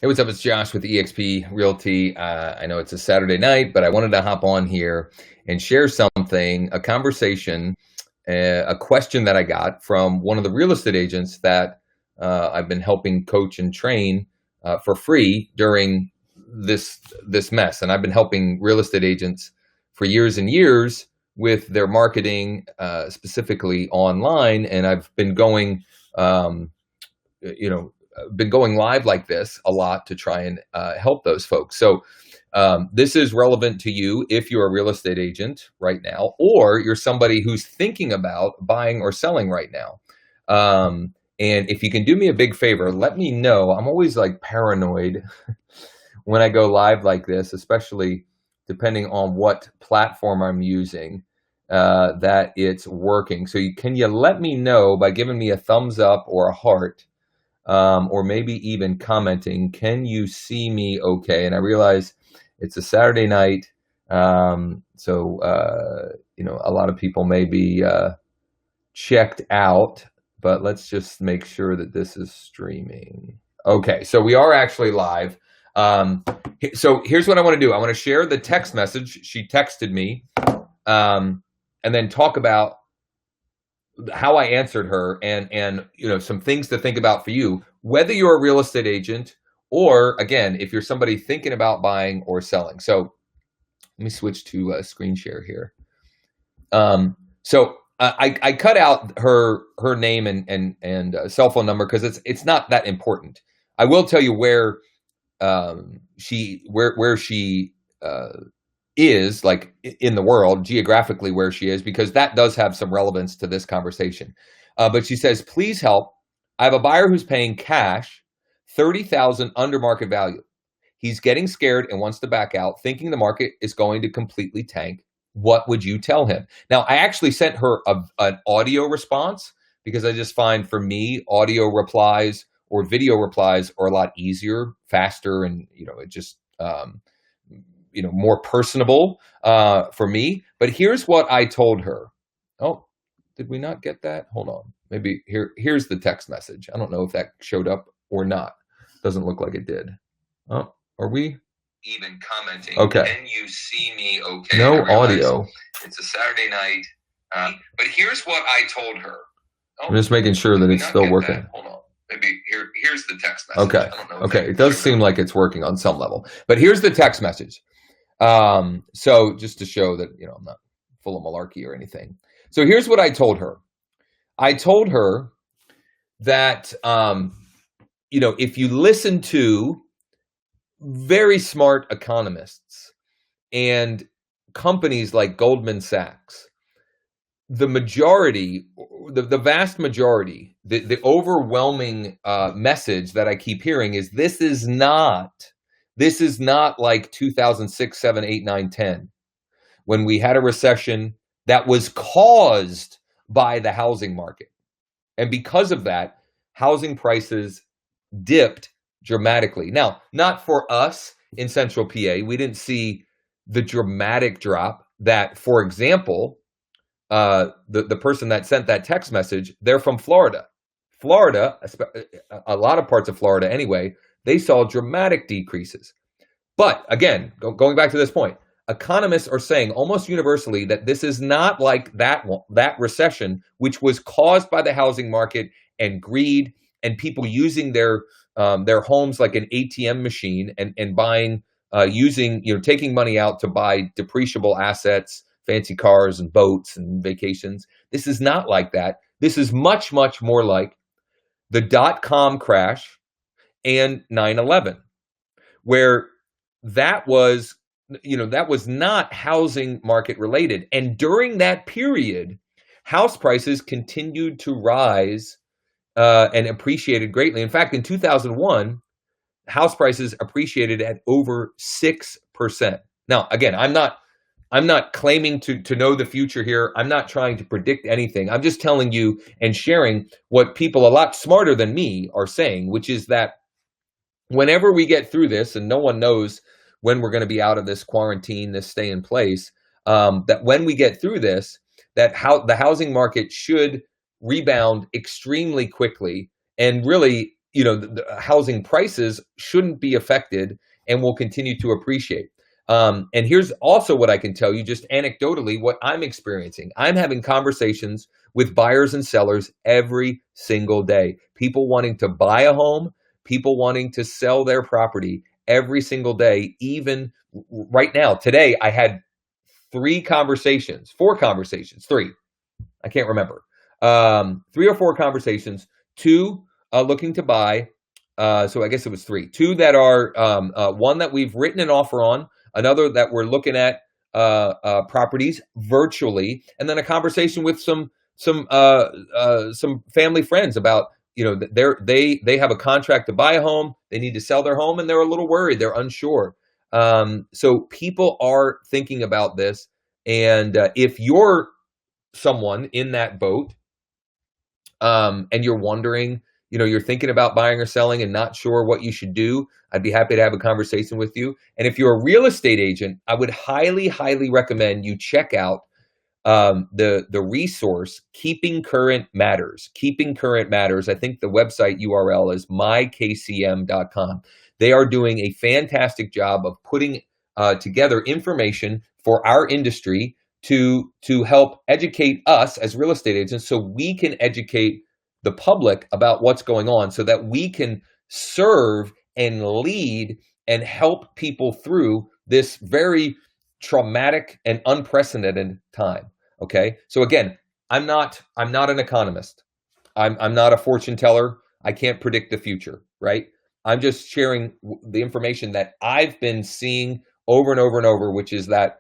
Hey, what's up? It's Josh with eXp Realty. I know it's a Saturday night, but I wanted to hop on here and share something, a conversation, a question that I got from one of the real estate agents that I've been helping coach and train for free during this mess. And I've been helping real estate agents for years and years with their marketing, specifically online. And I've been going, you know, been going live like this a lot to try and help those folks. So this is relevant to you if you're a real estate agent right now, or you're somebody who's thinking about buying or selling right now. And if you can do me a big favor, let me know. I'm always like paranoid when I go live like this, especially depending on what platform I'm using, that it's working. So can you let me know by giving me a thumbs up or a heart? Or maybe even commenting, can you see me okay? And I realize it's a Saturday night, so a lot of people may be checked out, but let's just make sure that this is streaming. Okay, so we are actually live. So here's what I want to do. I want to share the text message she texted me, and then talk about how I answered her and some things to think about for you, whether you're a real estate agent or, again, if you're somebody thinking about buying or selling. So let me switch to screen share here. I cut out her name and cell phone number because it's not that important. I will tell you where she is, like, in the world, geographically where she is, because that does have some relevance to this conversation. But she says, please help. I have a buyer who's paying cash, $30,000 under market value. He's getting scared and wants to back out, thinking the market is going to completely tank. What would you tell him? Now, I actually sent her an audio response because I just find, for me, audio replies or video replies are a lot easier, faster, and it just more personable for me. But here's what I told her. Oh, did we not get that? Hold on. Maybe here's the text message. I don't know if that showed up or not. Doesn't look like it did. Oh, are we even commenting? Okay. Can you see me okay? No audio. It's a Saturday night. But here's what I told her. Oh, I'm just making sure that it's still working. That? Hold on. Maybe here's the text message. Okay. I don't know. Okay. It does seem like it's working on some level. But here's the text message. So just to show that, I'm not full of malarkey or anything. So here's what I told her. I told her that, if you listen to very smart economists and companies like Goldman Sachs, the majority, the vast majority, the overwhelming message that I keep hearing is this is not like 2006, 7, 8, 9, 10, when we had a recession that was caused by the housing market. And because of that, housing prices dipped dramatically. Now, not for us in Central PA. We didn't see the dramatic drop that, for example, the person that sent that text message, they're from Florida. Florida, a lot of parts of Florida anyway, they saw dramatic decreases. But again, going back to this point, economists are saying almost universally that this is not like that recession, which was caused by the housing market and greed and people using their homes like an ATM machine and buying, taking money out to buy depreciable assets, fancy cars and boats and vacations. This is not like that. This is much, much more like the dot-com crash and 9/11, where that was not housing market related. And during that period, house prices continued to rise and appreciated greatly. In fact, in 2001, house prices appreciated at over 6%. Now, again, I'm not claiming to know the future here. I'm not trying to predict anything. I'm just telling you and sharing what people a lot smarter than me are saying, which is that whenever we get through this, and no one knows when we're going to be out of this quarantine, this stay in place, that when we get through this, that the housing market should rebound extremely quickly and really the housing prices shouldn't be affected and will continue to appreciate. And here's also what I can tell you, just anecdotally, what I'm experiencing. I'm having conversations with buyers and sellers every single day. People wanting to buy a home, people wanting to sell their property every single day. Even right now, today, I had four conversations, three. I can't remember. 3 or 4 conversations, two looking to buy. So I guess it was three. Two that are one that we've written an offer on, another that we're looking at properties virtually, and then a conversation with some family friends about they have a contract to buy a home, they need to sell their home, and they're a little worried, they're unsure. So people are thinking about this, and if you're someone in that boat, and you're wondering, you're thinking about buying or selling and not sure what you should do, I'd be happy to have a conversation with you. And if you're a real estate agent, I would highly, highly recommend you check out the resource Keeping Current Matters. Keeping Current Matters. I think the website URL is mykcm.com. They are doing a fantastic job of putting together information for our industry to help educate us as real estate agents, so we can educate the public about what's going on, so that we can serve and lead and help people through this very traumatic and unprecedented time. Okay. So again, I'm not an economist. I'm not a fortune teller. I can't predict the future, right? I'm just sharing the information that I've been seeing over and over and over, which is that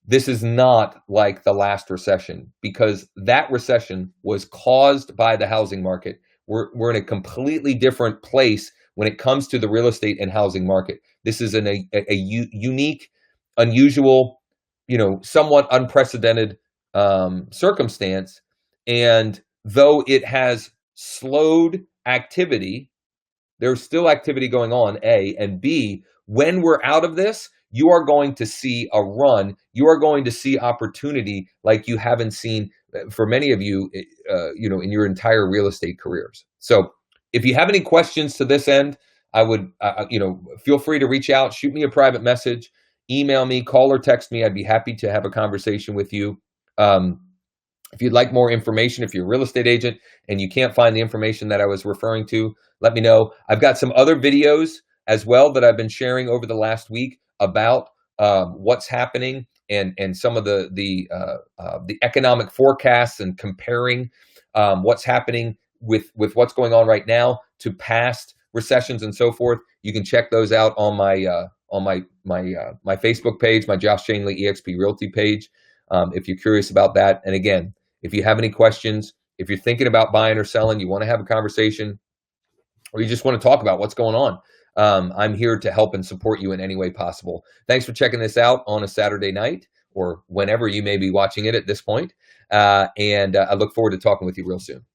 this is not like the last recession, because that recession was caused by the housing market. We're in a completely different place when it comes to the real estate and housing market. This is a unique, unusual, somewhat unprecedented circumstance. And though it has slowed activity, there's still activity going on, A, and B, when we're out of this, you are going to see a run. You are going to see opportunity like you haven't seen for many of you, in your entire real estate careers. So if you have any questions to this end, I would, feel free to reach out, shoot me a private message, email me, call or text me. I'd be happy to have a conversation with you. If you'd like more information, if you're a real estate agent and you can't find the information that I was referring to, let me know. I've got some other videos as well that I've been sharing over the last week about what's happening and some of the economic forecasts, and comparing what's happening with what's going on right now to past recessions and so forth. You can check those out on my Facebook page, my Josh Schoenly eXp Realty page, if you're curious about that. And again, if you have any questions, if you're thinking about buying or selling, you want to have a conversation, or you just want to talk about what's going on, I'm here to help and support you in any way possible. Thanks for checking this out on a Saturday night, or whenever you may be watching it at this point. And I look forward to talking with you real soon.